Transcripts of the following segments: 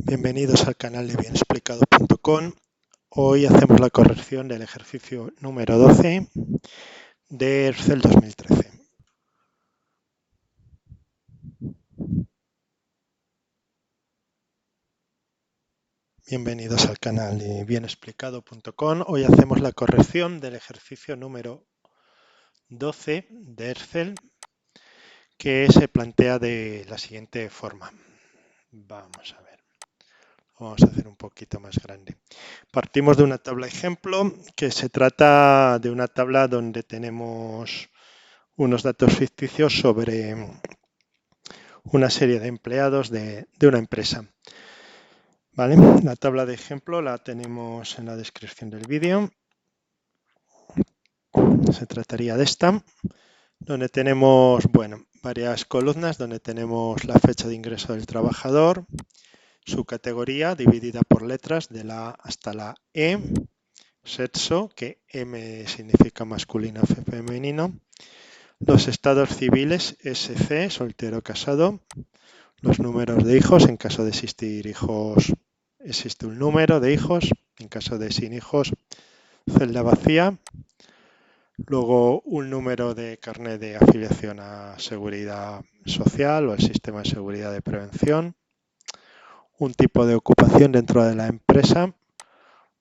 Bienvenidos al canal de bienexplicado.com. Hoy hacemos la corrección del ejercicio número 12 de Excel 2013. Bienvenidos al canal de bienexplicado.com. Hoy hacemos la corrección del ejercicio número 12 de Excel, que se plantea de la siguiente forma. Vamos a ver. Vamos a hacer un poquito más grande. Partimos de una tabla ejemplo, que se trata de una tabla donde tenemos unos datos ficticios sobre una serie de empleados de una empresa. ¿Vale? La tabla de ejemplo la tenemos en la descripción del vídeo. Se trataría de esta, donde tenemos, varias columnas, donde tenemos la fecha de ingreso del trabajador, su categoría dividida por letras de la A hasta la E, sexo, que M significa masculino o femenino, los estados civiles, SC, soltero o casado, los números de hijos, en caso de existir hijos, existe un número de hijos, en caso de sin hijos, celda vacía, luego un número de carnet de afiliación a seguridad social o al sistema de seguridad de prevención, un tipo de ocupación dentro de la empresa,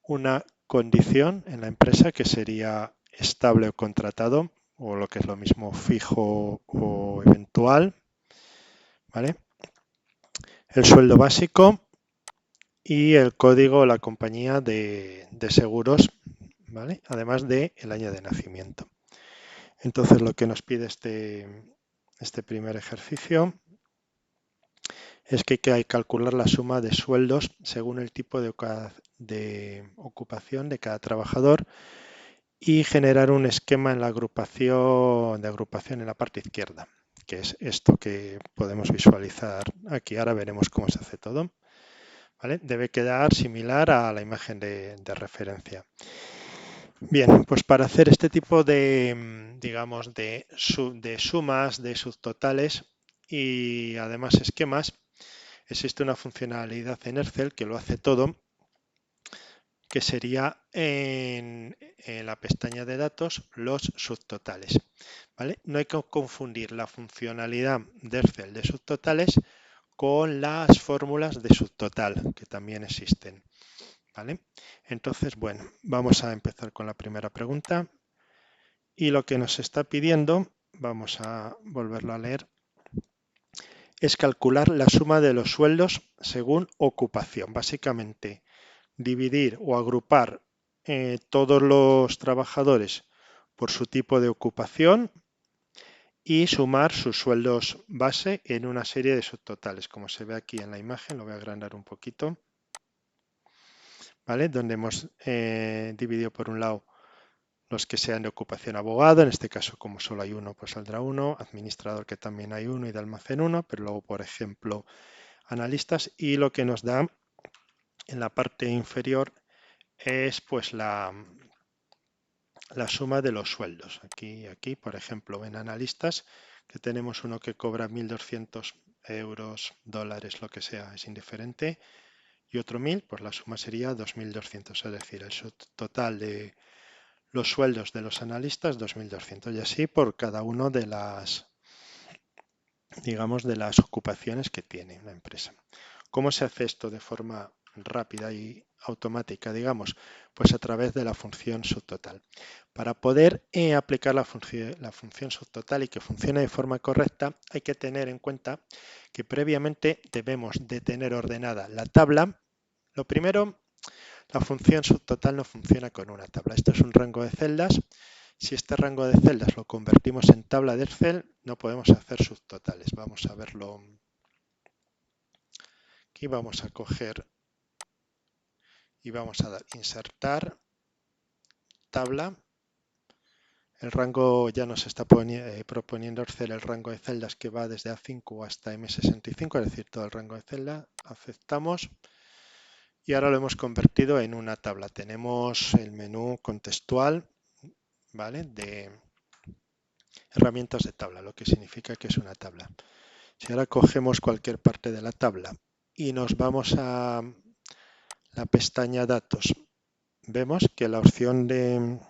una condición en la empresa que sería estable o contratado, o lo que es lo mismo fijo o eventual, ¿vale? El sueldo básico y el código o la compañía de seguros, ¿vale? Además del año de nacimiento. Entonces lo que nos pide este primer ejercicio es que hay que calcular la suma de sueldos según el tipo de ocupación de cada trabajador y generar un esquema en la agrupación en la parte izquierda, que es esto que podemos visualizar aquí. Ahora veremos cómo se hace todo. ¿Vale? Debe quedar similar a la imagen de referencia. Bien, pues para hacer este tipo de, digamos, de sumas, de subtotales y además esquemas, existe una funcionalidad en Excel que lo hace todo, que sería en la pestaña de datos los subtotales. ¿Vale? No hay que confundir la funcionalidad de Excel de subtotales con las fórmulas de subtotal, que también existen. ¿Vale? Entonces, vamos a empezar con la primera pregunta. Y lo que nos está pidiendo, vamos a volverlo a leer, es calcular la suma de los sueldos según ocupación. Básicamente, dividir o agrupar todos los trabajadores por su tipo de ocupación y sumar sus sueldos base en una serie de subtotales. Como se ve aquí en la imagen, lo voy a agrandar un poquito, ¿vale? Donde hemos dividido por un lado los que sean de ocupación abogado, en este caso como solo hay uno, pues saldrá uno, administrador que también hay uno y de almacén uno, pero luego, por ejemplo, analistas, y lo que nos da en la parte inferior es pues la suma de los sueldos. Aquí, por ejemplo, en analistas, que tenemos uno que cobra 1.200 euros, dólares, lo que sea, es indiferente, y otro 1.000, pues la suma sería 2.200, es decir, el total de los sueldos de los analistas 2.200 y así por cada uno de las, digamos, de las ocupaciones que tiene la empresa. ¿Cómo se hace esto de forma rápida y automática, digamos? Pues a través de la función subtotal. Para poder aplicar la función subtotal y que funcione de forma correcta, hay que tener en cuenta que previamente debemos de tener ordenada la tabla. Lo primero, la función subtotal no funciona con una tabla. Esto es un rango de celdas. Si este rango de celdas lo convertimos en tabla de Excel, no podemos hacer subtotales. Vamos a verlo. Aquí vamos a coger y vamos a dar insertar tabla. El rango ya nos está proponiendo Excel el rango de celdas que va desde A5 hasta M65, es decir, todo el rango de celdas. Aceptamos. Y ahora lo hemos convertido en una tabla. Tenemos el menú contextual, ¿vale? De herramientas de tabla, lo que significa que es una tabla. Si ahora cogemos cualquier parte de la tabla y nos vamos a la pestaña Datos, vemos que la opción de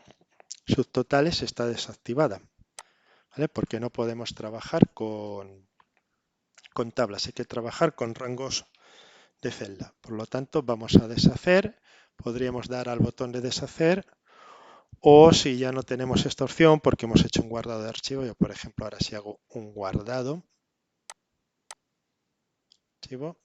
subtotales está desactivada, ¿vale? Porque no podemos trabajar con tablas, hay que trabajar con rangos de celda. Por lo tanto, vamos a deshacer, podríamos dar al botón de deshacer, o si ya no tenemos esta opción porque hemos hecho un guardado de archivo, yo por ejemplo ahora si hago un guardado, archivo,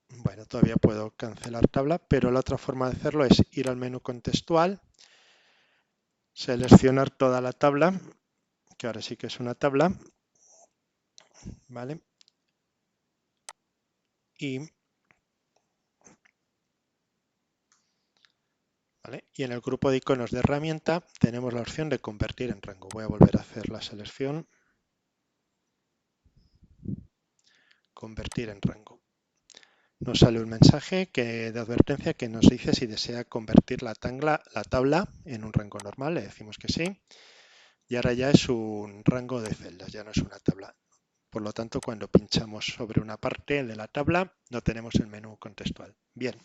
bueno, todavía puedo cancelar tabla, pero la otra forma de hacerlo es ir al menú contextual, seleccionar toda la tabla, que ahora sí que es una tabla, ¿vale? ¿Vale? Y en el grupo de iconos de herramienta tenemos la opción de convertir en rango. Voy a volver a hacer la selección, convertir en rango. Nos sale un mensaje de advertencia que nos dice si desea convertir la tabla en un rango normal. Le decimos que sí. Y ahora ya es un rango de celdas, ya no es una tabla. Por lo tanto, cuando pinchamos sobre una parte de la tabla, no tenemos el menú contextual. Bien.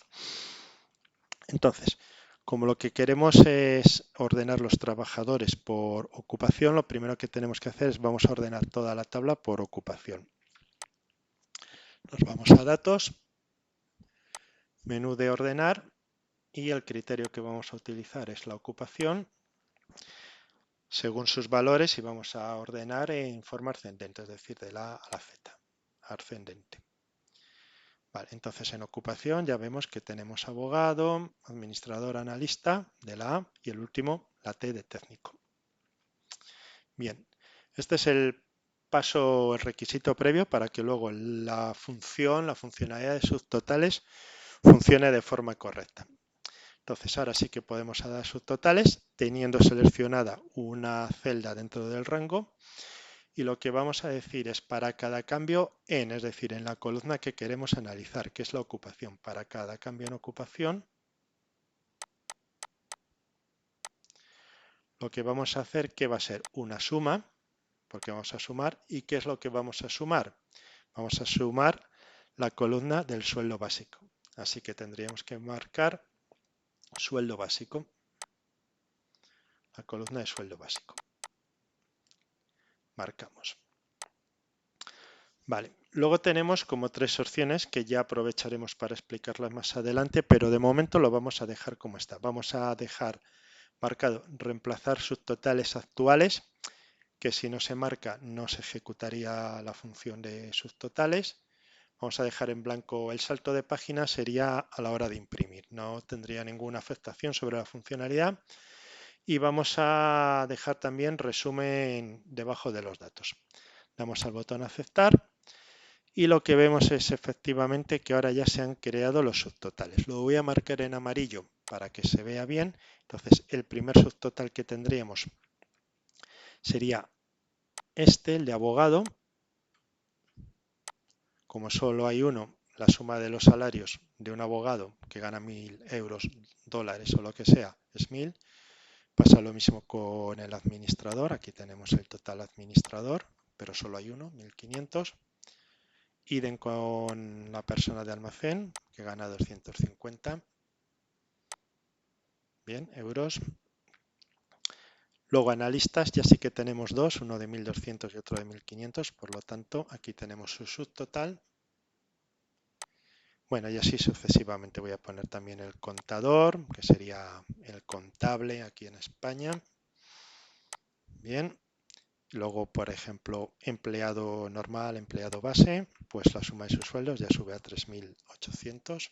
Entonces, como lo que queremos es ordenar los trabajadores por ocupación, lo primero que tenemos que hacer es vamos a ordenar toda la tabla por ocupación. Nos vamos a datos, menú de ordenar y el criterio que vamos a utilizar es la ocupación según sus valores y vamos a ordenar en forma ascendente, es decir, de la A a la Z, ascendente. Vale, entonces en ocupación ya vemos que tenemos abogado, administrador, analista de la A y el último, la T de técnico. Bien, este es el paso, el requisito previo para que luego la funcionalidad de subtotales funcione de forma correcta. Entonces ahora sí que podemos dar subtotales teniendo seleccionada una celda dentro del rango y lo que vamos a decir es para cada cambio en, es decir, en la columna que queremos analizar, que es la ocupación. Para cada cambio en ocupación, lo que vamos a hacer que va a ser una suma, porque vamos a sumar, ¿y qué es lo que vamos a sumar? Vamos a sumar la columna del sueldo básico. Así que tendríamos que marcar sueldo básico, la columna de sueldo básico. Marcamos. Vale, luego tenemos como tres opciones que ya aprovecharemos para explicarlas más adelante, pero de momento lo vamos a dejar como está. Vamos a dejar marcado reemplazar subtotales actuales, que si no se marca no se ejecutaría la función de subtotales. Vamos a dejar en blanco el salto de página, sería a la hora de imprimir, no tendría ninguna afectación sobre la funcionalidad. Y vamos a dejar también resumen debajo de los datos. Damos al botón aceptar y lo que vemos es efectivamente que ahora ya se han creado los subtotales. Lo voy a marcar en amarillo para que se vea bien. Entonces el primer subtotal que tendríamos sería este, el de abogado. Como solo hay uno, la suma de los salarios de un abogado que gana 1.000 euros, dólares o lo que sea, es 1.000. Pasa lo mismo con el administrador. Aquí tenemos el total administrador, pero solo hay uno, 1.500. Idem con la persona de almacén, que gana 250. Bien, euros. Luego analistas, ya sí que tenemos dos, uno de 1.200 y otro de 1.500. Por lo tanto, aquí tenemos su subtotal. Bueno, y así sucesivamente. Voy a poner también el contador, que sería el contable aquí en España. Bien. Luego, por ejemplo, empleado normal, empleado base, pues la suma de sus sueldos ya sube a 3.800.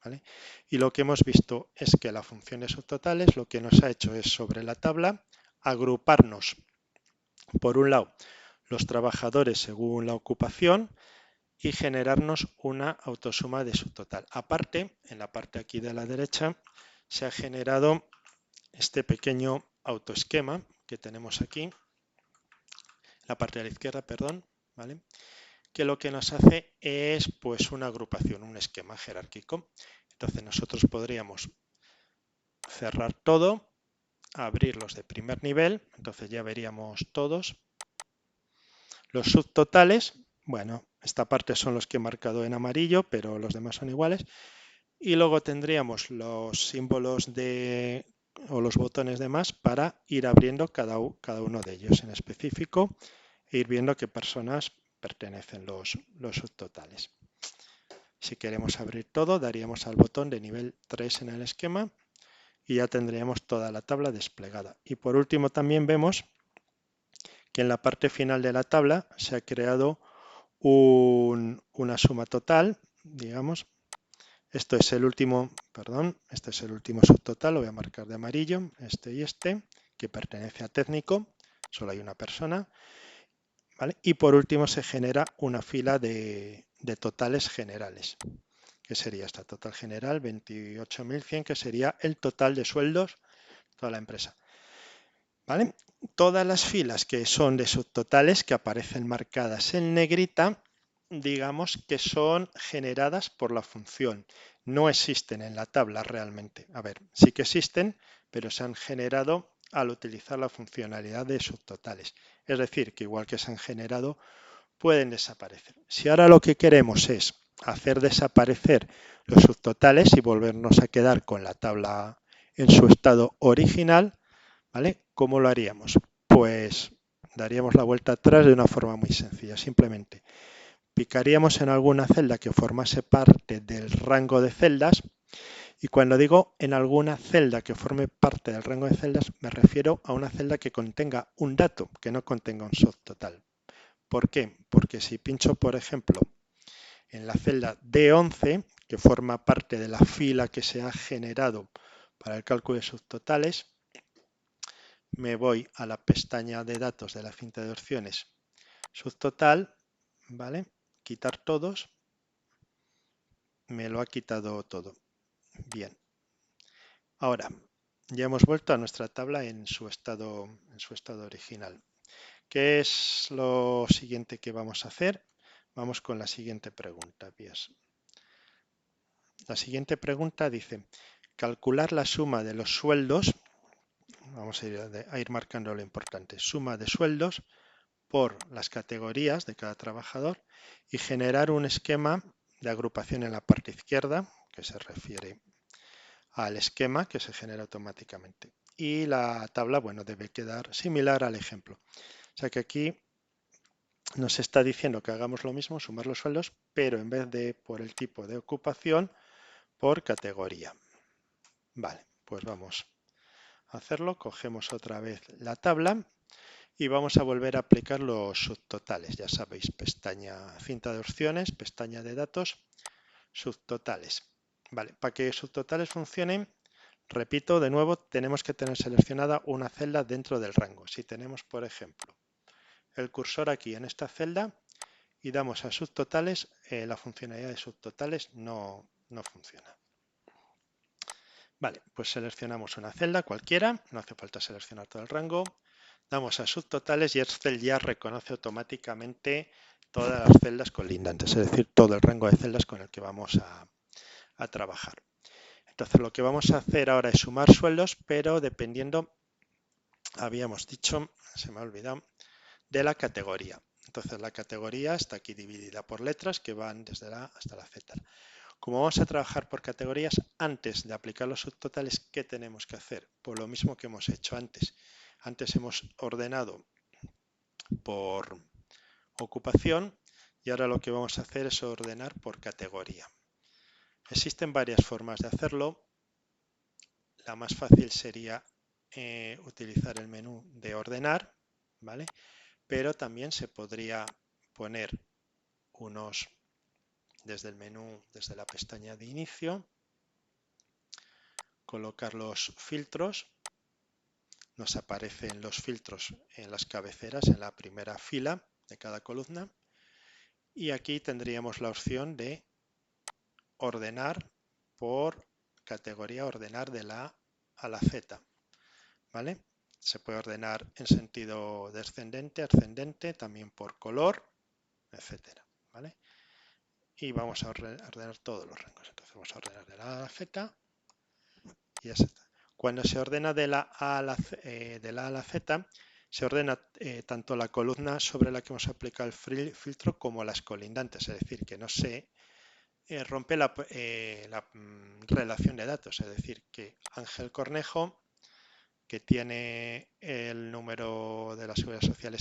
¿Vale? Y lo que hemos visto es que la función de subtotales lo que nos ha hecho es sobre la tabla agruparnos, por un lado, los trabajadores según la ocupación y generarnos una autosuma de subtotal. Aparte, en la parte aquí de la derecha, se ha generado este pequeño autoesquema que tenemos aquí, la parte de la izquierda, perdón, ¿vale? Que lo que nos hace es pues una agrupación, un esquema jerárquico. Entonces nosotros podríamos cerrar todo, abrirlos de primer nivel, entonces ya veríamos todos, Los subtotales, bueno, esta parte son los que he marcado en amarillo, pero los demás son iguales. Y luego tendríamos los símbolos o los botones de más para ir abriendo cada uno de ellos en específico e ir viendo a qué personas pertenecen los subtotales. Si queremos abrir todo, daríamos al botón de nivel 3 en el esquema y ya tendríamos toda la tabla desplegada. Y por último también vemos que en la parte final de la tabla se ha creado una suma total, digamos. Esto es el último, perdón, este es el último subtotal, lo voy a marcar de amarillo, y este, que pertenece a técnico, solo hay una persona, ¿vale? Y por último se genera una fila de totales generales, que sería esta total general 28.100, que sería el total de sueldos de toda la empresa. ¿Vale? Todas las filas que son de subtotales que aparecen marcadas en negrita, digamos que son generadas por la función. No existen en la tabla realmente. A ver, sí que existen, pero se han generado al utilizar la funcionalidad de subtotales. Es decir, que igual que se han generado, pueden desaparecer. Si ahora lo que queremos es hacer desaparecer los subtotales y volvernos a quedar con la tabla en su estado original, ¿vale? ¿Cómo lo haríamos? Pues daríamos la vuelta atrás de una forma muy sencilla. Simplemente picaríamos en alguna celda que formase parte del rango de celdas, y cuando digo en alguna celda que forme parte del rango de celdas, me refiero a una celda que contenga un dato, que no contenga un subtotal. ¿Por qué? Porque si pincho, por ejemplo, en la celda D11, que forma parte de la fila que se ha generado para el cálculo de subtotales, me voy a la pestaña de datos de la cinta de opciones subtotal, ¿vale? Quitar todos, me lo ha quitado todo. Bien. Ahora, ya hemos vuelto a nuestra tabla en su estado original. ¿Qué es lo siguiente que vamos a hacer? Vamos con la siguiente pregunta. La siguiente pregunta dice, calcular la suma de los sueldos, vamos a ir marcando lo importante, suma de sueldos por las categorías de cada trabajador y generar un esquema de agrupación en la parte izquierda, que se refiere al esquema que se genera automáticamente. Y la tabla, bueno, debe quedar similar al ejemplo. O sea que aquí nos está diciendo que hagamos lo mismo, sumar los sueldos, pero en vez de por el tipo de ocupación, por categoría. Vale, pues vamos a hacerlo. Cogemos otra vez la tabla y vamos a volver a aplicar los subtotales. Ya sabéis, pestaña cinta de opciones, pestaña de datos, subtotales. Vale, para que subtotales funcionen, repito de nuevo, tenemos que tener seleccionada una celda dentro del rango. Si tenemos, por ejemplo, el cursor aquí en esta celda y damos a subtotales, la funcionalidad de subtotales no funciona. Vale, pues seleccionamos una celda cualquiera, no hace falta seleccionar todo el rango. Damos a subtotales y Excel ya reconoce automáticamente todas las celdas colindantes, es decir, todo el rango de celdas con el que vamos a trabajar. Entonces lo que vamos a hacer ahora es sumar sueldos, pero dependiendo, habíamos dicho, se me ha olvidado, de la categoría. Entonces la categoría está aquí dividida por letras que van desde la A hasta la Z. Como vamos a trabajar por categorías, antes de aplicar los subtotales, ¿qué tenemos que hacer? Pues lo mismo que hemos hecho antes. Antes hemos ordenado por ocupación y ahora lo que vamos a hacer es ordenar por categoría. Existen varias formas de hacerlo. La más fácil sería utilizar el menú de ordenar, ¿vale? Pero también se podría poner unos desde el menú, desde la pestaña de inicio, colocar los filtros. Nos aparecen los filtros en las cabeceras, en la primera fila de cada columna. Y aquí tendríamos la opción de ordenar por categoría, ordenar de la A a la Z. ¿Vale? Se puede ordenar en sentido descendente, ascendente, también por color, etcétera. ¿Vale? Y vamos a ordenar todos los rangos. Entonces vamos a ordenar de la A a la Z y ya está. Cuando se ordena de la A a la Z, se ordena tanto la columna sobre la que hemos aplicado el filtro como las colindantes, es decir, que no se rompe la relación de datos, es decir, que Ángel Cornejo, que tiene el número de la Seguridad Social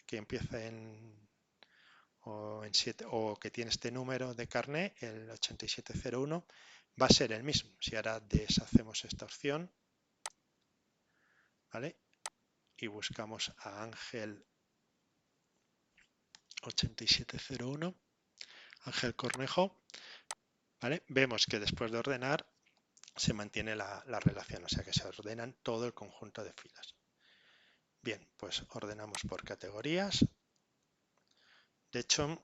que empieza en 7, o que tiene este número de carné, el 8701, va a ser el mismo. Si ahora deshacemos esta opción, ¿vale? Y buscamos a Ángel 8701, Ángel Cornejo, ¿vale? Vemos que después de ordenar se mantiene la relación, o sea que se ordenan todo el conjunto de filas. Bien, pues ordenamos por categorías. De hecho,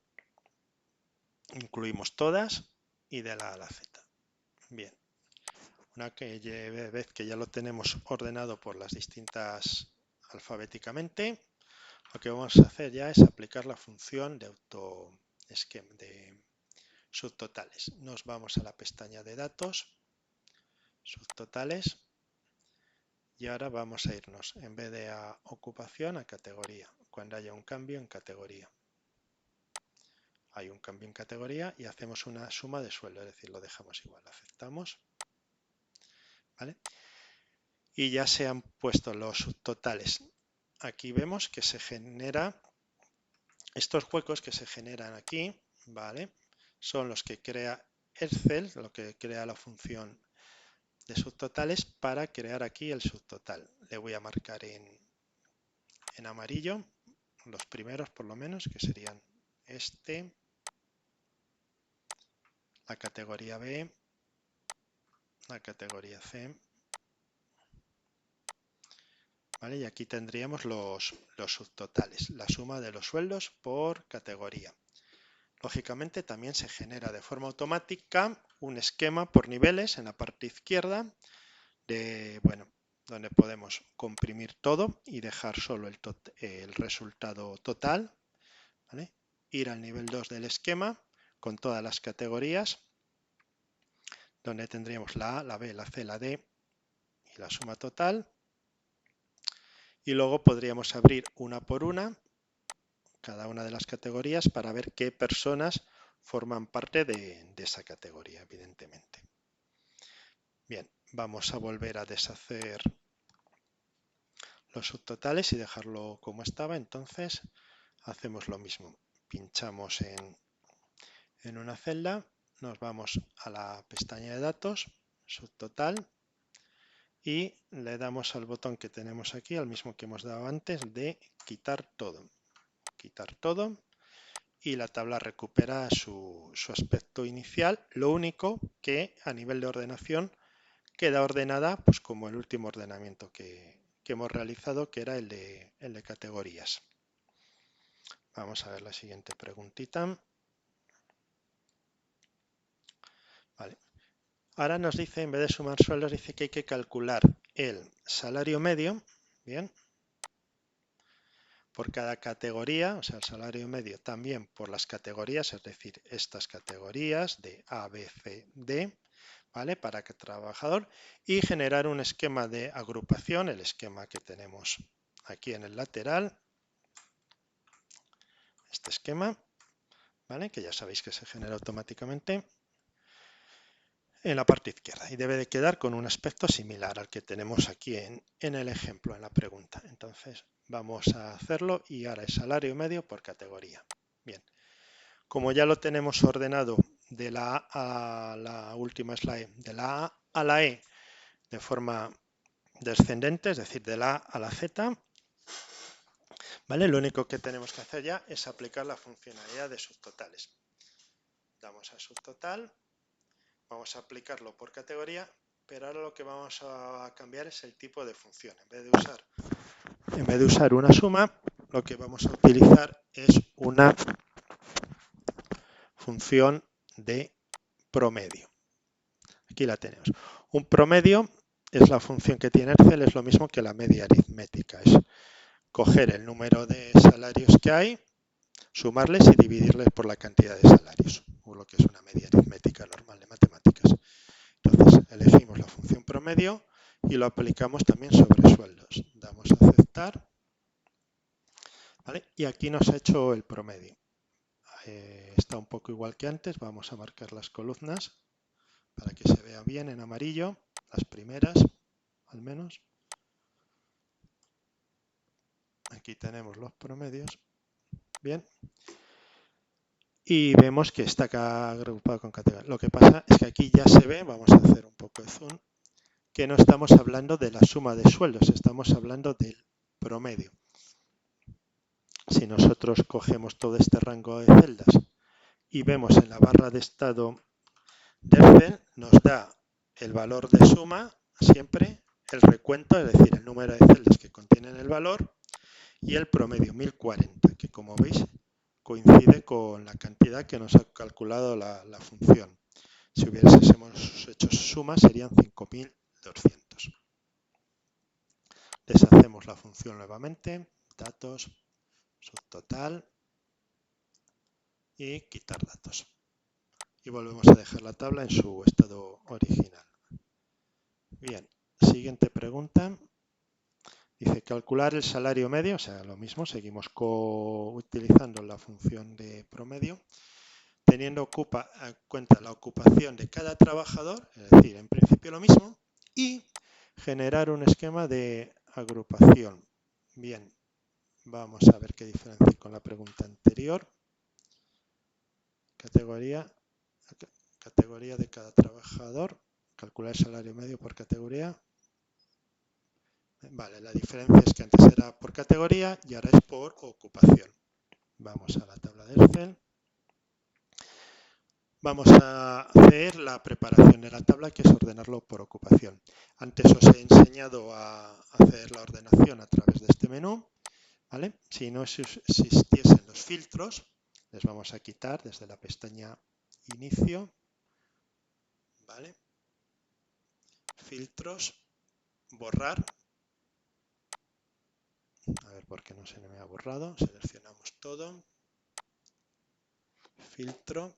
incluimos todas y de la A a la Z. Bien, una vez que ya lo tenemos ordenado por las distintas alfabéticamente, lo que vamos a hacer ya es aplicar la función de de subtotales. Nos vamos a la pestaña de datos, subtotales, y ahora vamos a irnos, en vez de a ocupación, a categoría, cuando haya un cambio en categoría. Hay un cambio en categoría y hacemos una suma de sueldo, es decir, lo dejamos igual, aceptamos, ¿vale? Y ya se han puesto los subtotales. Aquí vemos que se genera, estos huecos que se generan aquí, ¿vale? Son los que crea Excel, lo que crea la función de subtotales para crear aquí el subtotal. Le voy a marcar en amarillo, los primeros por lo menos, que serían este, la categoría B, la categoría C, ¿vale? Y aquí tendríamos los subtotales, la suma de los sueldos por categoría. Lógicamente también se genera de forma automática un esquema por niveles en la parte izquierda donde podemos comprimir todo y dejar solo el resultado total, ¿vale? Ir al nivel 2 del esquema con todas las categorías, donde tendríamos la A, la B, la C, la D y la suma total. Y luego podríamos abrir una por una cada una de las categorías para ver qué personas forman parte de esa categoría, evidentemente. Bien, vamos a volver a deshacer los subtotales y dejarlo como estaba. Entonces hacemos lo mismo. Pinchamos en una celda, nos vamos a la pestaña de datos, subtotal, y le damos al botón que tenemos aquí, al mismo que hemos dado antes, de quitar todo. Quitar todo. Y la tabla recupera su aspecto inicial, lo único que a nivel de ordenación queda ordenada pues como el último ordenamiento que hemos realizado, que era el de categorías. Vamos a ver la siguiente preguntita. Vale. Ahora nos dice, en vez de sumar sueldos, dice que hay que calcular el salario medio, bien, por cada categoría, o sea, el salario medio también por las categorías, es decir, estas categorías de A, B, C, D, ¿vale? Para cada trabajador, y generar un esquema de agrupación, el esquema que tenemos aquí en el lateral, este esquema, ¿vale? Que ya sabéis que se genera automáticamente en la parte izquierda y debe de quedar con un aspecto similar al que tenemos aquí en el ejemplo, en la pregunta. Entonces vamos a hacerlo y ahora es salario medio por categoría. Bien, como ya lo tenemos ordenado de la A a la última es la E, de la A a la E de forma descendente, es decir, de la A a la Z, ¿vale? Lo único que tenemos que hacer ya es aplicar la funcionalidad de subtotales. Damos a subtotal. Vamos a aplicarlo por categoría, pero ahora lo que vamos a cambiar es el tipo de función. En vez de usar una suma, lo que vamos a utilizar es una función de promedio. Aquí la tenemos. Un promedio es la función que tiene Excel, es lo mismo que la media aritmética. Es coger el número de salarios que hay, sumarles y dividirles por la cantidad de salarios, o lo que es una media aritmética normal de matemáticas. Entonces elegimos la función promedio y lo aplicamos también sobre sueldos. Damos a aceptar ¿vale? Y aquí nos ha hecho el promedio. Está un poco igual que antes. Vamos a marcar las columnas para que se vea bien en amarillo, las primeras al menos. Aquí tenemos los promedios. Bien. Y vemos que está agrupado con categoría. Lo que pasa es que aquí ya se ve, vamos a hacer un poco de zoom, que no estamos hablando de la suma de sueldos, estamos hablando del promedio. Si nosotros cogemos todo este rango de celdas y vemos en la barra de estado del cel, nos da el valor de suma, siempre el recuento, es decir, el número de celdas que contienen el valor, y el promedio 1040, que como veis coincide con la cantidad que nos ha calculado la función. Si hubiésemos hecho suma serían 5200. Deshacemos la función nuevamente, datos, subtotal y quitar datos. Y volvemos a dejar la tabla en su estado original. Bien, siguiente pregunta. Dice calcular el salario medio, o sea, lo mismo, seguimos utilizando la función de promedio, teniendo en cuenta la ocupación de cada trabajador, es decir, en principio lo mismo, y generar un esquema de agrupación. Bien, vamos a ver qué diferencia con la pregunta anterior. Categoría de cada trabajador, calcular el salario medio por categoría. Vale, la diferencia es que antes era por categoría y ahora es por ocupación. Vamos a la tabla de Excel. Vamos a hacer la preparación de la tabla, que es ordenarlo por ocupación. Antes os he enseñado a hacer la ordenación a través de este menú, ¿vale? Si no existiesen los filtros, les vamos a quitar desde la pestaña Inicio, ¿vale? Filtros, borrar. A ver por qué no se me ha borrado. Seleccionamos todo. Filtro.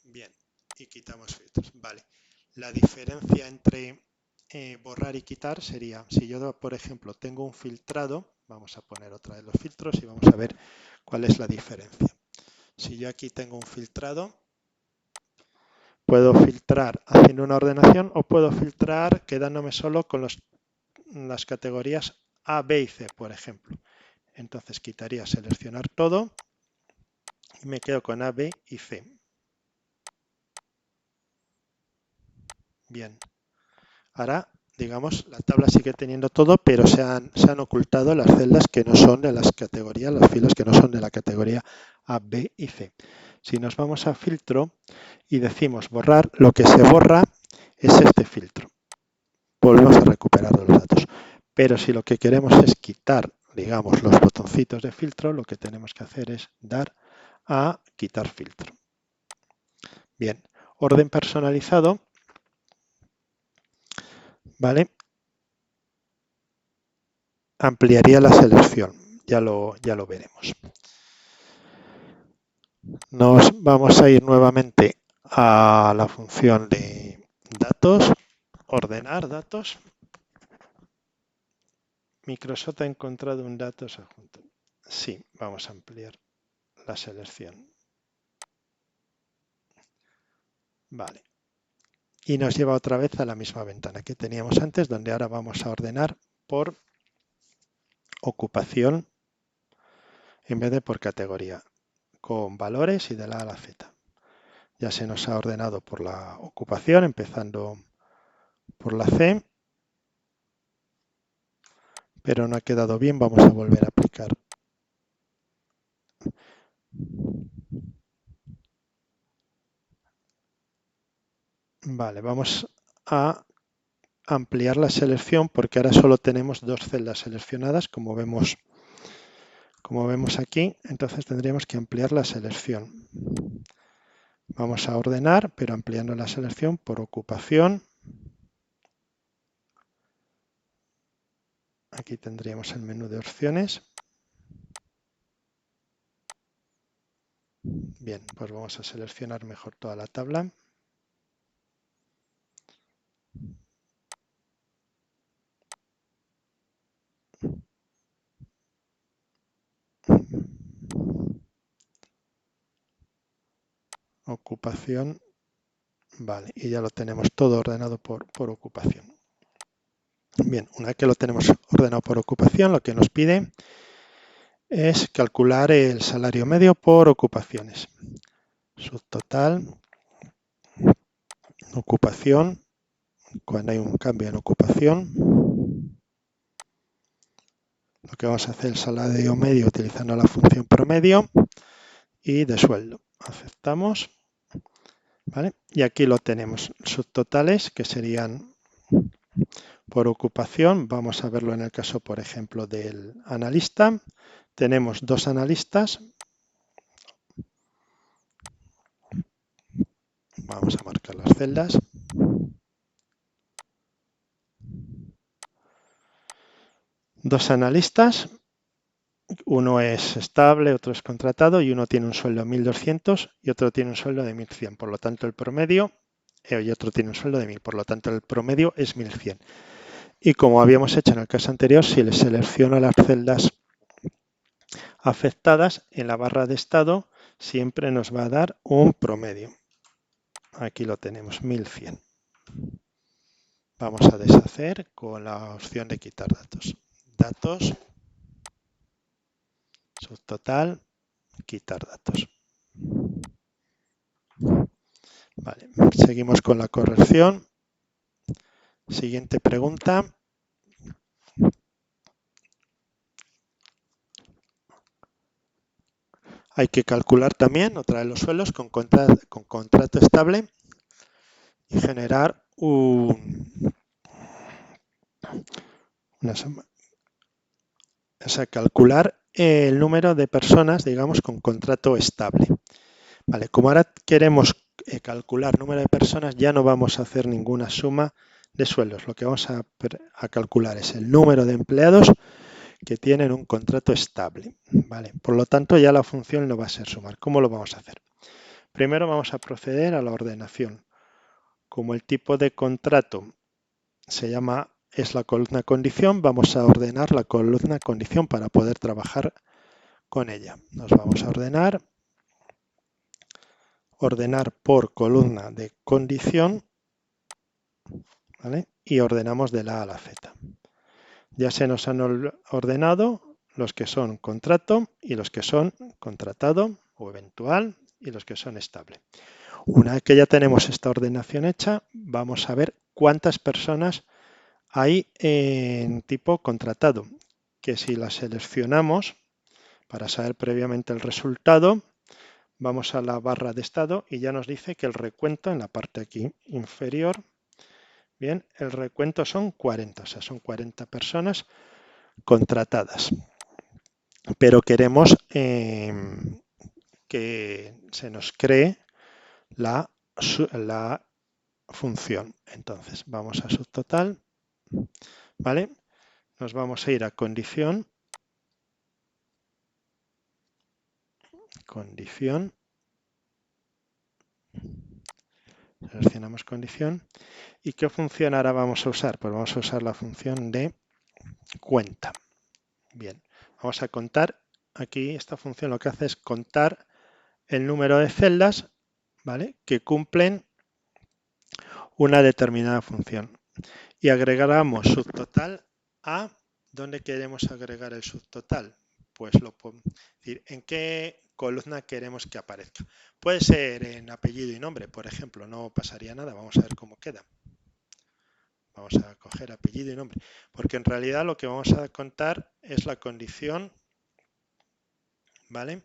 Bien. Y quitamos filtros. Vale. La diferencia entre borrar y quitar sería, si yo, por ejemplo, tengo un filtrado, vamos a poner otra vez los filtros y vamos a ver cuál es la diferencia. Si yo aquí tengo un filtrado, puedo filtrar haciendo una ordenación o puedo filtrar quedándome solo con las categorías A, B y C, por ejemplo. Entonces quitaría seleccionar todo y me quedo con A, B y C. Bien. Ahora, digamos, la tabla sigue teniendo todo, pero se han ocultado las celdas que no son de las categorías, las filas que no son de la categoría A, B y C. Si nos vamos a filtro y decimos borrar, lo que se borra es este filtro. Volvemos a recuperar los datos. Pero si lo que queremos es quitar, digamos, los botoncitos de filtro, lo que tenemos que hacer es dar a quitar filtro. Bien, orden personalizado, ¿vale? Ampliaría la selección, ya lo veremos. Nos vamos a ir nuevamente a la función de datos, ordenar datos. Microsoft ha encontrado un datos adjunto. Sí, vamos a ampliar la selección. Vale. Y nos lleva otra vez a la misma ventana que teníamos antes, donde ahora vamos a ordenar por ocupación en vez de por categoría, con valores y de la A a la Z. Ya se nos ha ordenado por la ocupación, empezando por la C, pero no ha quedado bien, vamos a volver a aplicar. Vale, vamos a ampliar la selección porque ahora solo tenemos dos celdas seleccionadas, como vemos aquí, entonces tendríamos que ampliar la selección. Vamos a ordenar, pero ampliando la selección por ocupación. Aquí tendríamos el menú de opciones. Bien, pues vamos a seleccionar mejor toda la tabla. ocupación, vale, y ya lo tenemos todo ordenado por ocupación. Bien, una vez que lo tenemos ordenado por ocupación, lo que nos pide es calcular el salario medio por ocupaciones. Subtotal, ocupación, cuando hay un cambio en ocupación, lo que vamos a hacer es el salario medio utilizando la función promedio y de sueldo. Aceptamos, ¿vale? Y aquí lo tenemos, subtotales que serían por ocupación. Vamos a verlo en el caso, por ejemplo, del analista. Tenemos dos analistas. Vamos a marcar las celdas. Dos analistas. Uno es estable, otro es contratado y uno tiene un sueldo de 1.200 y otro tiene un sueldo de 1.100. Por lo tanto, el promedio, y otro tiene un sueldo de 1.000. Por lo tanto, el promedio es 1.100. Y como habíamos hecho en el caso anterior, si le selecciono las celdas afectadas, en la barra de estado siempre nos va a dar un promedio. Aquí lo tenemos, 1.100. Vamos a deshacer con la opción de quitar datos. Datos, subtotal, quitar datos. Vale, seguimos con la corrección. Siguiente pregunta. Hay que calcular también otra vez los sueldos con contrato estable y generar o sea, calcular el número de personas, digamos, con contrato estable. Vale, como ahora queremos calcular número de personas, ya no vamos a hacer ninguna suma de sueldos. Lo que vamos a calcular es el número de empleados que tienen un contrato estable. Vale, por lo tanto, ya la función no va a ser sumar. ¿Cómo lo vamos a hacer? Primero vamos a proceder a la ordenación. Como el tipo de contrato es la columna condición, vamos a ordenar la columna condición para poder trabajar con ella. Nos vamos a ordenar por columna de condición, ¿vale? Y ordenamos de la A a la Z. Ya se nos han ordenado los que son contrato y los que son contratado o eventual y los que son estable. Una vez que ya tenemos esta ordenación hecha, vamos a ver cuántas personas hay en tipo contratado, que si la seleccionamos para saber previamente el resultado, vamos a la barra de estado y ya nos dice que el recuento en la parte aquí inferior, bien, el recuento son 40, o sea, son 40 personas contratadas. Pero queremos que se nos cree la función. Entonces, vamos a subtotal, ¿vale? Nos vamos a ir a condición, seleccionamos condición. ¿Y qué función ahora vamos a usar? Pues vamos a usar la función de cuenta. Bien, vamos a contar. Aquí esta función lo que hace es contar el número de celdas, ¿vale?, que cumplen una determinada función. Y agregamos subtotal a ¿dónde queremos agregar el subtotal? Pues lo podemos decir, ¿en qué columna queremos que aparezca? Puede ser en apellido y nombre, por ejemplo, no pasaría nada. Vamos a ver cómo queda. Vamos a coger apellido y nombre, porque en realidad lo que vamos a contar es la condición, ¿vale?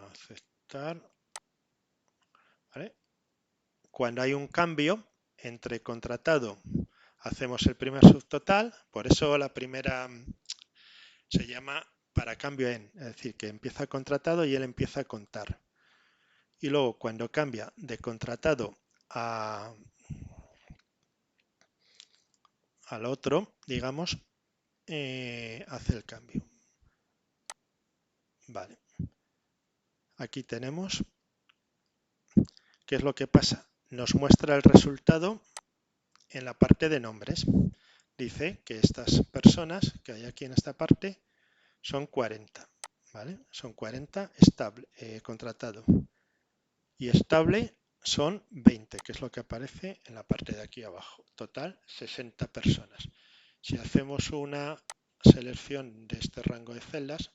Aceptar, ¿vale? Cuando hay un cambio entre contratado, hacemos el primer subtotal, por eso la primera se llama para cambio en, es decir, que empieza contratado y él empieza a contar. Y luego cuando cambia de contratado al otro, digamos, hace el cambio. Vale. Aquí tenemos qué es lo que pasa. Nos muestra el resultado en la parte de nombres. Dice que estas personas que hay aquí en esta parte son 40. ¿vale? Son 40 estable, contratado. Y estable son 20, que es lo que aparece en la parte de aquí abajo. Total, 60 personas. Si hacemos una selección de este rango de celdas,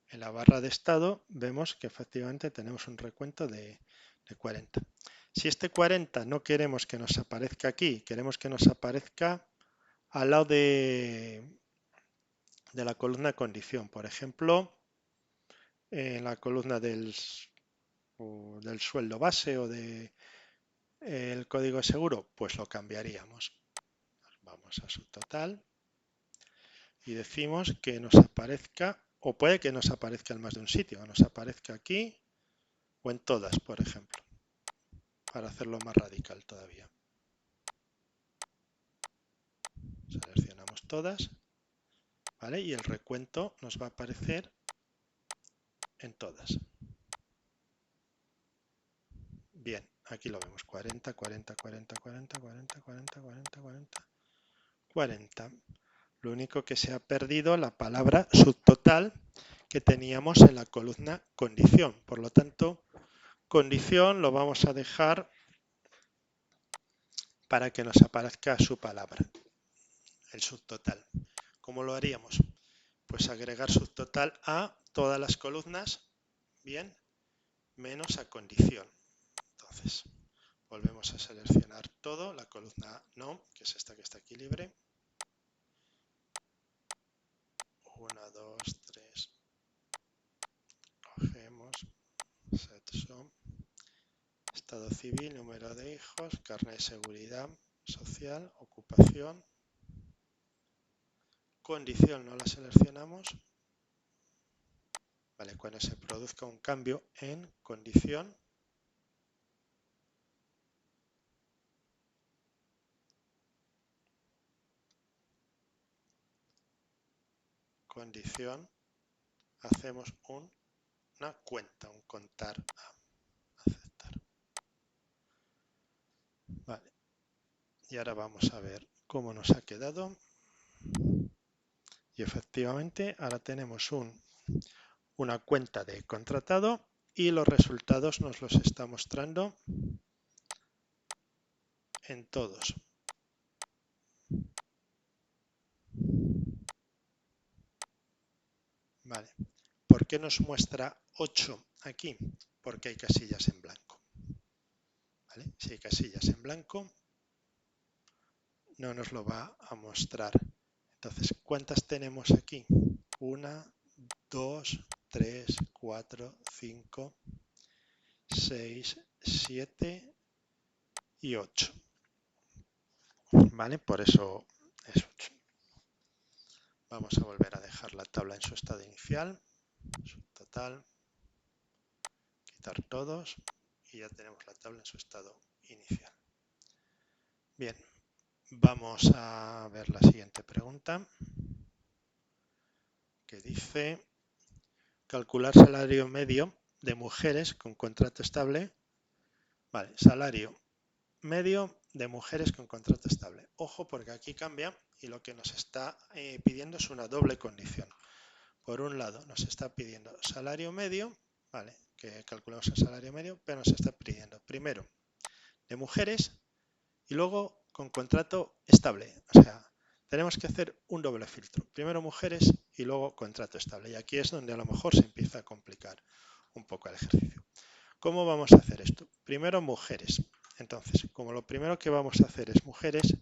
en la barra de estado vemos que efectivamente tenemos un recuento de 40. Si este 40 no queremos que nos aparezca aquí, queremos que nos aparezca al lado de la columna condición. Por ejemplo, en la columna del sueldo base o del código seguro, pues lo cambiaríamos. Vamos a subtotal y decimos que nos aparezca, o puede que nos aparezca en más de un sitio, nos aparezca aquí o en todas, por ejemplo, para hacerlo más radical todavía. Seleccionamos todas, ¿vale? Y el recuento nos va a aparecer en todas. Bien, aquí lo vemos, 40, 40, 40, 40, 40, 40, 40, 40, 40. Lo único que se ha perdido la palabra subtotal que teníamos en la columna condición. Por lo tanto, condición lo vamos a dejar para que nos aparezca su palabra, el subtotal. ¿Cómo lo haríamos? Pues agregar subtotal a todas las columnas, bien, menos a condición. Entonces, volvemos a seleccionar todo, la columna no, que es esta que está aquí libre. 1, 2, 3. Cogemos, sexo, estado civil, número de hijos, carnet de seguridad social, ocupación. Condición no la seleccionamos. Vale, cuando se produzca un cambio en condición, hacemos una cuenta, un contar a aceptar. Vale, y ahora vamos a ver cómo nos ha quedado. Y efectivamente, ahora tenemos una cuenta de contratado y los resultados nos los está mostrando en todos. Vale. ¿Por qué nos muestra 8 aquí? Porque hay casillas en blanco. ¿Vale? Si hay casillas en blanco, no nos lo va a mostrar. Entonces, ¿cuántas tenemos aquí? 1, 2, 3, 4, 5, 6, 7 y 8. ¿Vale? Por eso es 8. Vamos a volver a dejar la tabla en su estado inicial. Subtotal. Quitar todos. Y ya tenemos la tabla en su estado inicial. Bien. Vamos a ver la siguiente pregunta, que dice calcular salario medio de mujeres con contrato estable. Vale, salario medio de mujeres con contrato estable. Ojo, porque aquí cambia y lo que nos está pidiendo es una doble condición. Por un lado, nos está pidiendo salario medio, vale, que calculamos el salario medio, pero nos está pidiendo primero de mujeres y luego con contrato estable. O sea, tenemos que hacer un doble filtro. Primero mujeres y luego contrato estable. Y aquí es donde a lo mejor se empieza a complicar un poco el ejercicio. ¿Cómo vamos a hacer esto? Primero mujeres. Entonces, como lo primero que vamos a hacer es mujeres,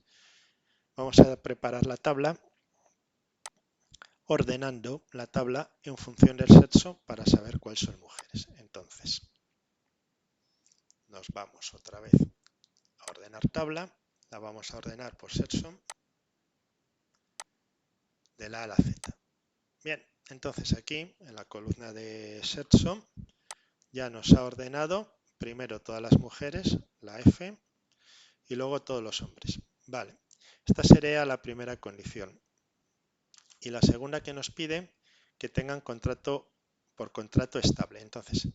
vamos a preparar la tabla ordenando la tabla en función del sexo para saber cuáles son mujeres. Entonces, nos vamos otra vez a ordenar tabla, la vamos a ordenar por sexo, de la A a la Z. Bien, entonces aquí en la columna de sexo ya nos ha ordenado primero todas las mujeres, la F, y luego todos los hombres. Vale, esta sería la primera condición. Y la segunda que nos pide que tengan contrato por contrato estable. Entonces,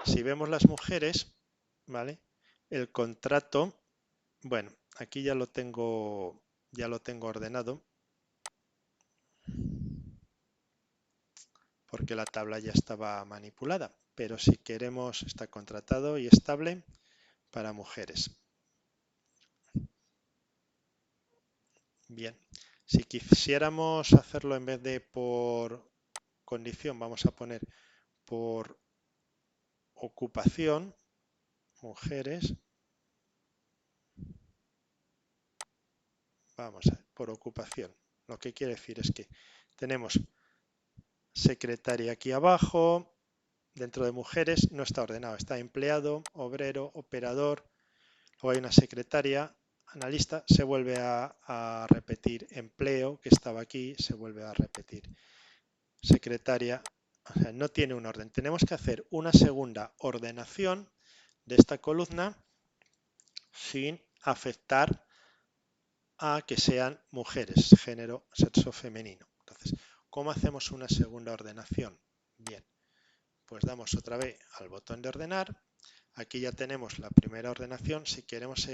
si vemos las mujeres, ¿vale? El contrato, bueno, aquí ya lo tengo ordenado. porque la tabla ya estaba manipulada. Pero si queremos, está contratado y estable para mujeres. Bien, si quisiéramos hacerlo en vez de por condición, vamos a poner por ocupación, mujeres. Vamos a ver, por ocupación. Lo que quiere decir es que tenemos secretaria aquí abajo, dentro de mujeres no está ordenado, está empleado, obrero, operador, luego hay una secretaria, analista, se vuelve a repetir empleo, que estaba aquí, se vuelve a repetir secretaria, o sea, no tiene un orden. Tenemos que hacer una segunda ordenación de esta columna sin afectar a que sean mujeres, género, sexo femenino. Entonces, ¿cómo hacemos una segunda ordenación? Bien, pues damos otra vez al botón de ordenar. Aquí ya tenemos la primera ordenación. Si queremos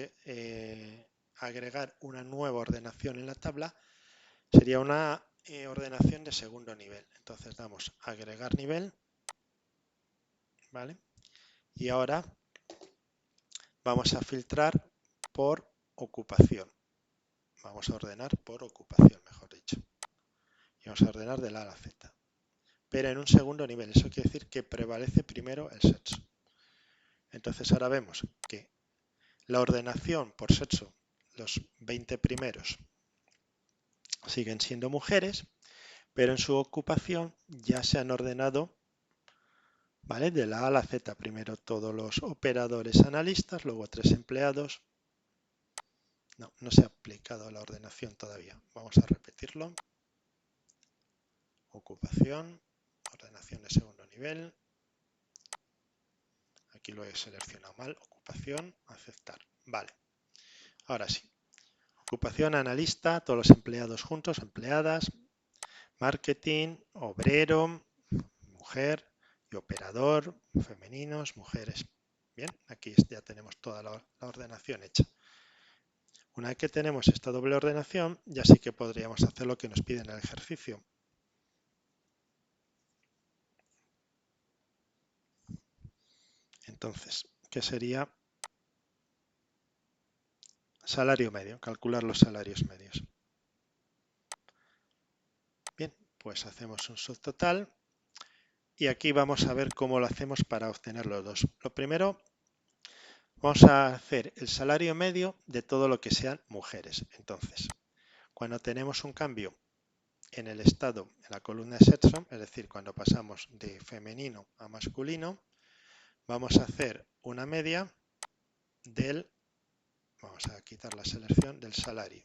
agregar una nueva ordenación en la tabla, sería una ordenación de segundo nivel. Entonces damos agregar nivel, ¿vale? Y ahora vamos a filtrar por ocupación. Vamos a ordenar por ocupación, mejor dicho. Y vamos a ordenar de la A a la Z. Pero en un segundo nivel. Eso quiere decir que prevalece primero el sexo. Entonces ahora vemos que la ordenación por sexo, los 20 primeros siguen siendo mujeres, pero en su ocupación ya se han ordenado, ¿vale? De la A a la Z. Primero todos los operadores analistas, luego 3 empleados. No se ha aplicado la ordenación todavía. Vamos a repetirlo. Ocupación, ordenación de segundo nivel. Aquí lo he seleccionado mal. Ocupación, aceptar. Vale. Ahora sí. Ocupación, analista, todos los empleados juntos, empleadas, marketing, obrero, mujer y operador, femeninos, mujeres. Bien, aquí ya tenemos toda la ordenación hecha. Una vez que tenemos esta doble ordenación, ya sí que podríamos hacer lo que nos pide en el ejercicio. Entonces, ¿qué sería? Salario medio, calcular los salarios medios. Bien, pues hacemos un subtotal y aquí vamos a ver cómo lo hacemos para obtener los dos. Lo primero, vamos a hacer el salario medio de todo lo que sean mujeres. Entonces, cuando tenemos un cambio en el estado, en la columna de sexo, es decir, cuando pasamos de femenino a masculino, vamos a hacer una media del, vamos a quitar la selección, del salario.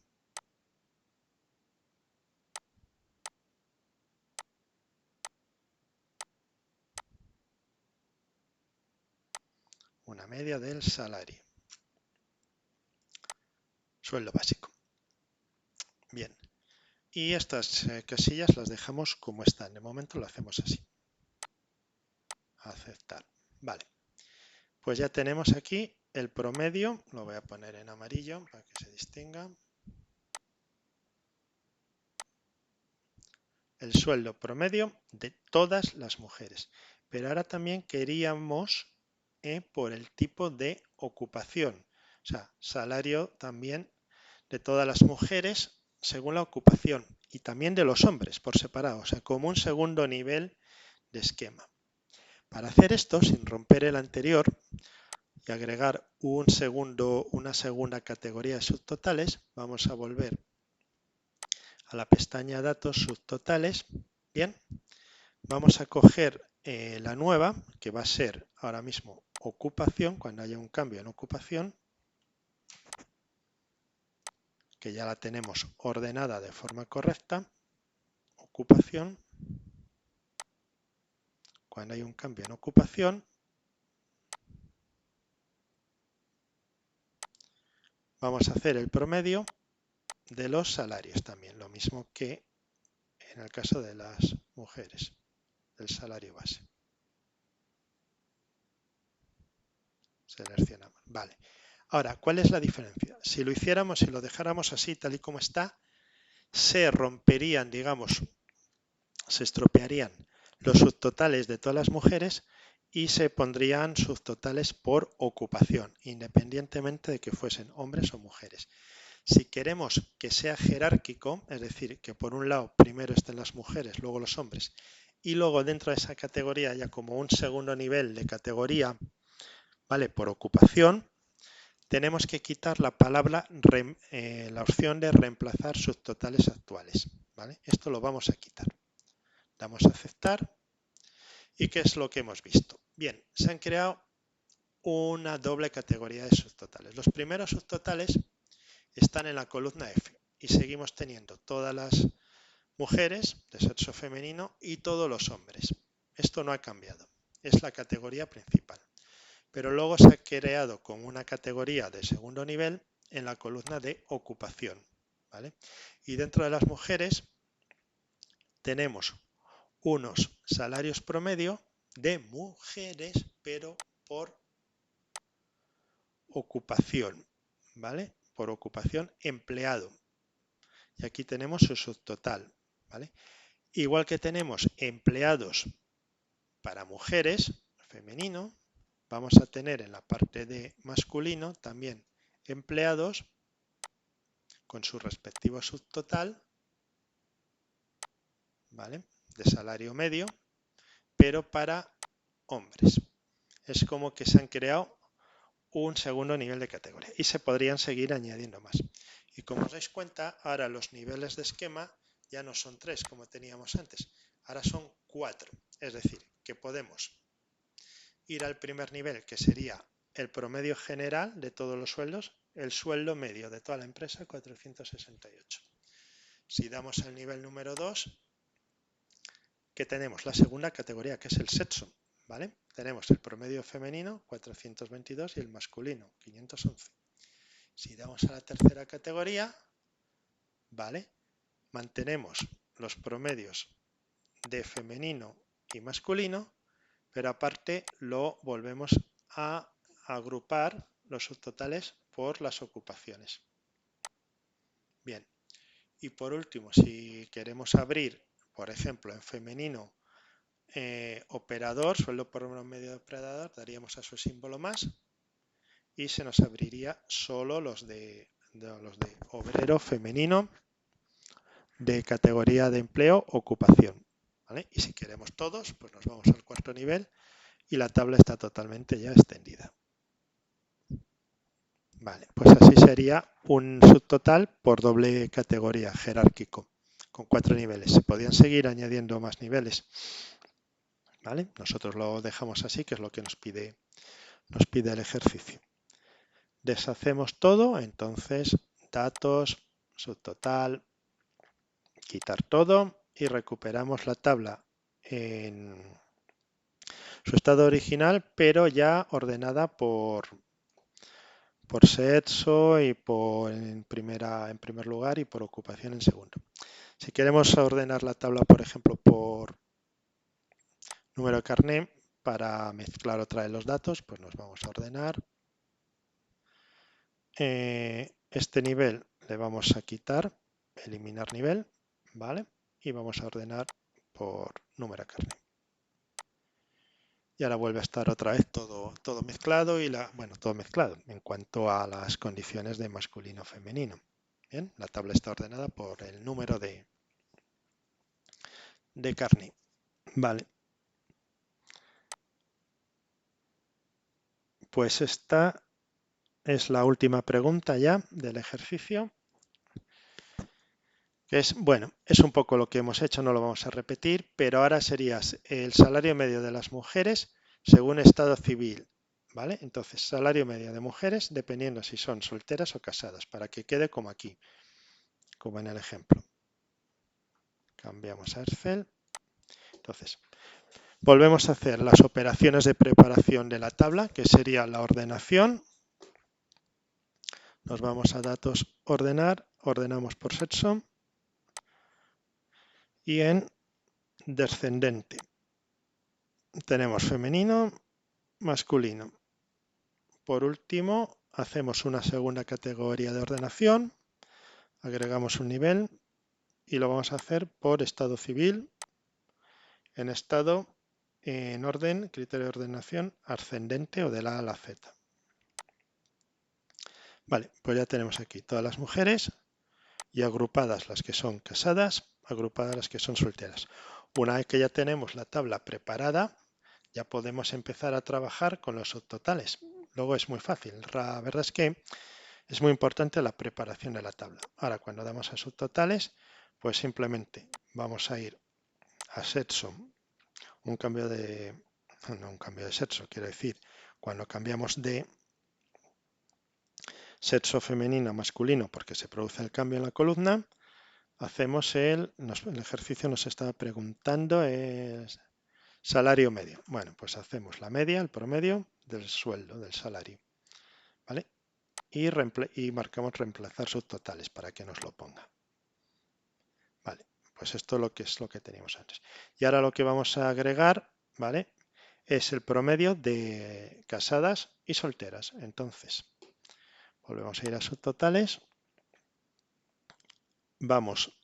Una media del salario. Sueldo básico. Bien. Y estas casillas las dejamos como están. De momento lo hacemos así. Aceptar. Vale. Pues ya tenemos aquí el promedio. Lo voy a poner en amarillo para que se distinga. El sueldo promedio de todas las mujeres. Pero ahora también queríamos por el tipo de ocupación. O sea, salario también de todas las mujeres según la ocupación y también de los hombres por separado, o sea, como un segundo nivel de esquema. Para hacer esto, sin romper el anterior y agregar una segunda categoría de subtotales, vamos a volver a la pestaña Datos Subtotales. Bien, vamos a coger la nueva, que va a ser ahora mismo ocupación, cuando haya un cambio en ocupación, que ya la tenemos ordenada de forma correcta, ocupación. Cuando hay un cambio en ocupación, vamos a hacer el promedio de los salarios también, lo mismo que en el caso de las mujeres, del salario base. Seleccionamos. Vale. Ahora, ¿cuál es la diferencia? Si lo hiciéramos, si lo dejáramos así, tal y como está, se romperían, digamos, se estropearían los subtotales de todas las mujeres y se pondrían subtotales por ocupación, independientemente de que fuesen hombres o mujeres. Si queremos que sea jerárquico, es decir, que por un lado primero estén las mujeres, luego los hombres, y luego dentro de esa categoría ya como un segundo nivel de categoría, ¿vale? Por ocupación, tenemos que quitar la la opción de reemplazar subtotales actuales, ¿vale? Esto lo vamos a quitar. Damos a aceptar. ¿Y qué es lo que hemos visto? Bien, se han creado una doble categoría de subtotales. Los primeros subtotales están en la columna F y seguimos teniendo todas las mujeres de sexo femenino y todos los hombres. Esto no ha cambiado, es la categoría principal. Pero luego se ha creado con una categoría de segundo nivel en la columna de ocupación, ¿vale? Y dentro de las mujeres tenemos unos salarios promedio de mujeres, pero por ocupación, ¿vale? Por ocupación empleado. Y aquí tenemos su subtotal, ¿vale? Igual que tenemos empleados para mujeres, femenino, vamos a tener en la parte de masculino también empleados con su respectivo subtotal, ¿vale? De salario medio, pero para hombres. Es como que se han creado un segundo nivel de categoría y se podrían seguir añadiendo más. Y como os dais cuenta, ahora los niveles de esquema ya no son 3 como teníamos antes, ahora son 4. Es decir, que podemos ir al primer nivel, que sería el promedio general de todos los sueldos, el sueldo medio de toda la empresa, 468. Si damos al nivel número 2, que tenemos la segunda categoría, que es el sexo, ¿vale? Tenemos el promedio femenino, 422, y el masculino, 511. Si damos a la tercera categoría, ¿vale? Mantenemos los promedios de femenino y masculino, pero aparte lo volvemos a agrupar los subtotales por las ocupaciones. Bien, y por último, si queremos abrir, por ejemplo, en femenino, operador, sueldo por medio de operador, daríamos a su símbolo más y se nos abriría solo los de obrero femenino de categoría de empleo ocupación, ¿vale? Y si queremos todos, pues nos vamos al cuarto nivel y la tabla está totalmente ya extendida. Vale, pues así sería un subtotal por doble categoría jerárquico con 4 niveles. Se podían seguir añadiendo más niveles, ¿vale? Nosotros lo dejamos así, que es lo que nos pide el ejercicio. Deshacemos todo, entonces datos, subtotal, quitar todo y recuperamos la tabla en su estado original, pero ya ordenada por sexo y en primer lugar y por ocupación en segundo. Si queremos ordenar la tabla, por ejemplo, por número de carné, para mezclar otra vez los datos, pues nos vamos a ordenar. Este nivel le vamos a quitar, eliminar nivel, ¿vale? Y vamos a ordenar por número de carné. Y ahora vuelve a estar otra vez todo mezclado y todo mezclado en cuanto a las condiciones de masculino femenino. Bien, la tabla está ordenada por el número de carné. Vale. Pues esta es la última pregunta ya del ejercicio. Que es, bueno, es un poco lo que hemos hecho, no lo vamos a repetir, pero ahora sería el salario medio de las mujeres según estado civil, ¿vale? Entonces, salario medio de mujeres dependiendo si son solteras o casadas, para que quede como aquí, como en el ejemplo. Cambiamos a Excel. Entonces, volvemos a hacer las operaciones de preparación de la tabla, que sería la ordenación. Nos vamos a datos, ordenar, ordenamos por sexo y en descendente tenemos femenino, masculino. Por último, hacemos una segunda categoría de ordenación, agregamos un nivel y lo vamos a hacer por estado civil, en estado, en orden, criterio de ordenación ascendente o de la A a la Z. Vale, pues ya tenemos aquí todas las mujeres y agrupadas las que son casadas, agrupadas las que son solteras. Una vez que ya tenemos la tabla preparada, ya podemos empezar a trabajar con los subtotales. Luego es muy fácil. La verdad es que es muy importante la preparación de la tabla. Ahora, cuando damos a subtotales, pues simplemente vamos a ir a sexo, un cambio de, no un cambio de sexo, quiero decir, cuando cambiamos de sexo femenino a masculino porque se produce el cambio en la columna, hacemos el ejercicio nos estaba preguntando es salario medio. Bueno, pues hacemos la media, el promedio del sueldo, del salario, ¿vale? Y marcamos reemplazar subtotales para que nos lo ponga. Vale, pues esto es lo que teníamos antes. Y ahora lo que vamos a agregar, ¿vale? Es el promedio de casadas y solteras. Entonces, volvemos a ir a subtotales. Vamos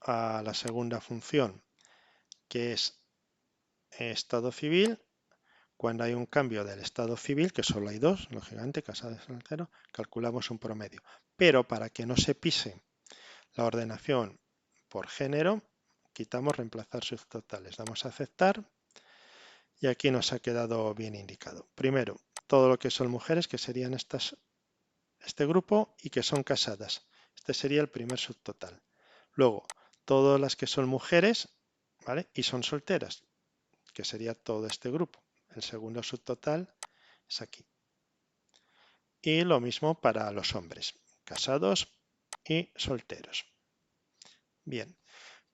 a la segunda función, que es estado civil. Cuando hay un cambio del estado civil, que solo hay dos, lógicamente, casado y soltero, calculamos un promedio. Pero para que no se pise la ordenación por género, quitamos reemplazar subtotales. Damos a aceptar y aquí nos ha quedado bien indicado. Primero, todo lo que son mujeres, que serían este grupo, y que son casadas. Este sería el primer subtotal. Luego, todas las que son mujeres, ¿vale? Y son solteras, que sería todo este grupo. El segundo subtotal es aquí. Y lo mismo para los hombres, casados y solteros. Bien,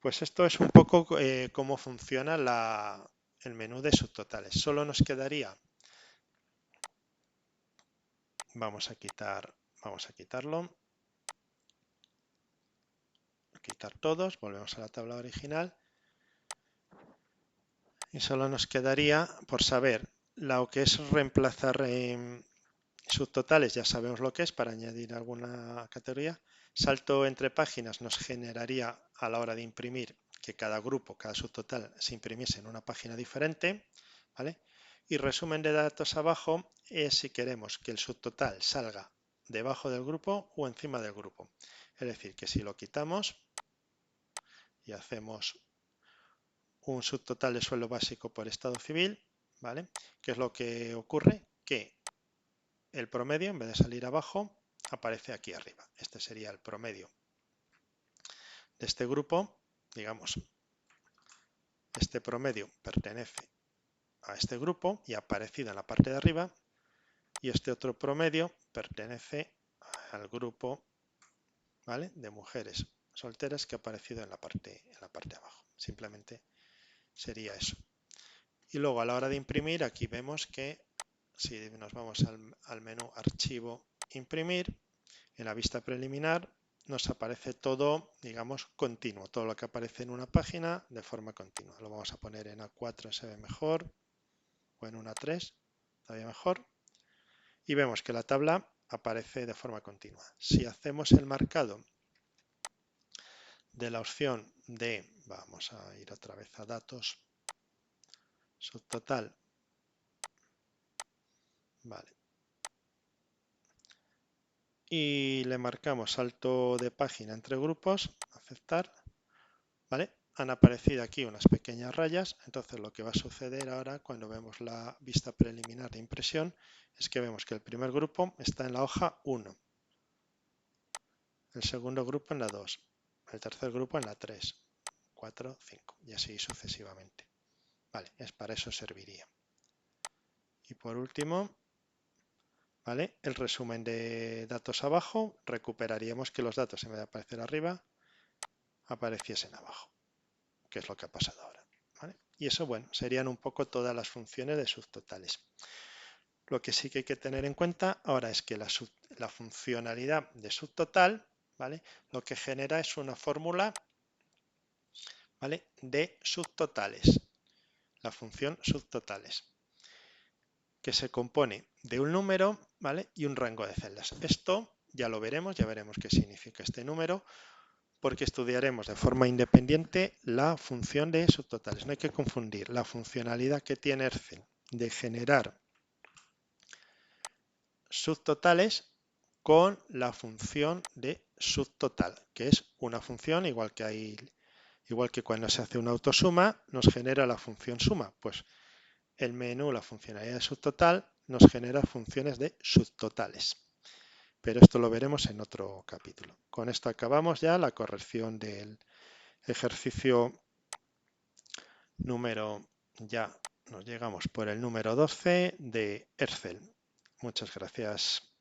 pues esto es un poco cómo funciona el menú de subtotales. Solo nos quedaría, vamos a quitarlo, quitar todos, volvemos a la tabla original y solo nos quedaría por saber lo que es reemplazar subtotales, ya sabemos lo que es para añadir alguna categoría. Salto entre páginas nos generaría a la hora de imprimir que cada grupo, cada subtotal se imprimiese en una página diferente, ¿vale? Y resumen de datos abajo es si queremos que el subtotal salga debajo del grupo o encima del grupo. Es decir, que si lo quitamos y hacemos un subtotal de sueldo básico por estado civil, ¿vale? ¿Qué es lo que ocurre? Que el promedio, en vez de salir abajo, aparece aquí arriba. Este sería el promedio de este grupo. Digamos, este promedio pertenece a este grupo y ha aparecido en la parte de arriba. Y este otro promedio pertenece al grupo, ¿vale?, de mujeres solteras que ha aparecido en la parte de abajo. Simplemente sería eso. Y luego a la hora de imprimir, aquí vemos que si nos vamos al menú Archivo, Imprimir, en la vista preliminar nos aparece todo, digamos, continuo. Todo lo que aparece en una página de forma continua. Lo vamos a poner en A4, se ve mejor, o en una A3, todavía mejor. Y vemos que la tabla aparece de forma continua. Si hacemos el marcado de la opción de, vamos a ir otra vez a datos, subtotal, vale, y le marcamos salto de página entre grupos, aceptar, ¿vale? Han aparecido aquí unas pequeñas rayas, entonces lo que va a suceder ahora cuando vemos la vista preliminar de impresión es que vemos que el primer grupo está en la hoja 1, el segundo grupo en la 2, el tercer grupo en la 3, 4, 5 y así sucesivamente. Vale, para eso serviría. Y por último, ¿vale?, el resumen de datos abajo, recuperaríamos que los datos en vez de aparecer arriba, apareciesen abajo, que es lo que ha pasado ahora, ¿vale? Y eso, bueno, serían un poco todas las funciones de subtotales. Lo que sí que hay que tener en cuenta ahora es que la funcionalidad de subtotal, ¿vale?, lo que genera es una fórmula, ¿vale?, de subtotales, la función subtotales, que se compone de un número, ¿vale?, y un rango de celdas. Esto ya lo veremos, ya veremos qué significa este número, porque estudiaremos de forma independiente la función de subtotales. No hay que confundir la funcionalidad que tiene Excel de generar subtotales con la función de subtotal, que es una función igual que cuando se hace una autosuma nos genera la función suma. Pues el menú, la funcionalidad de subtotal, nos genera funciones de subtotales. Pero esto lo veremos en otro capítulo. Con esto acabamos ya la corrección del ejercicio número, ya nos llegamos por el número 12 de Excel. Muchas gracias.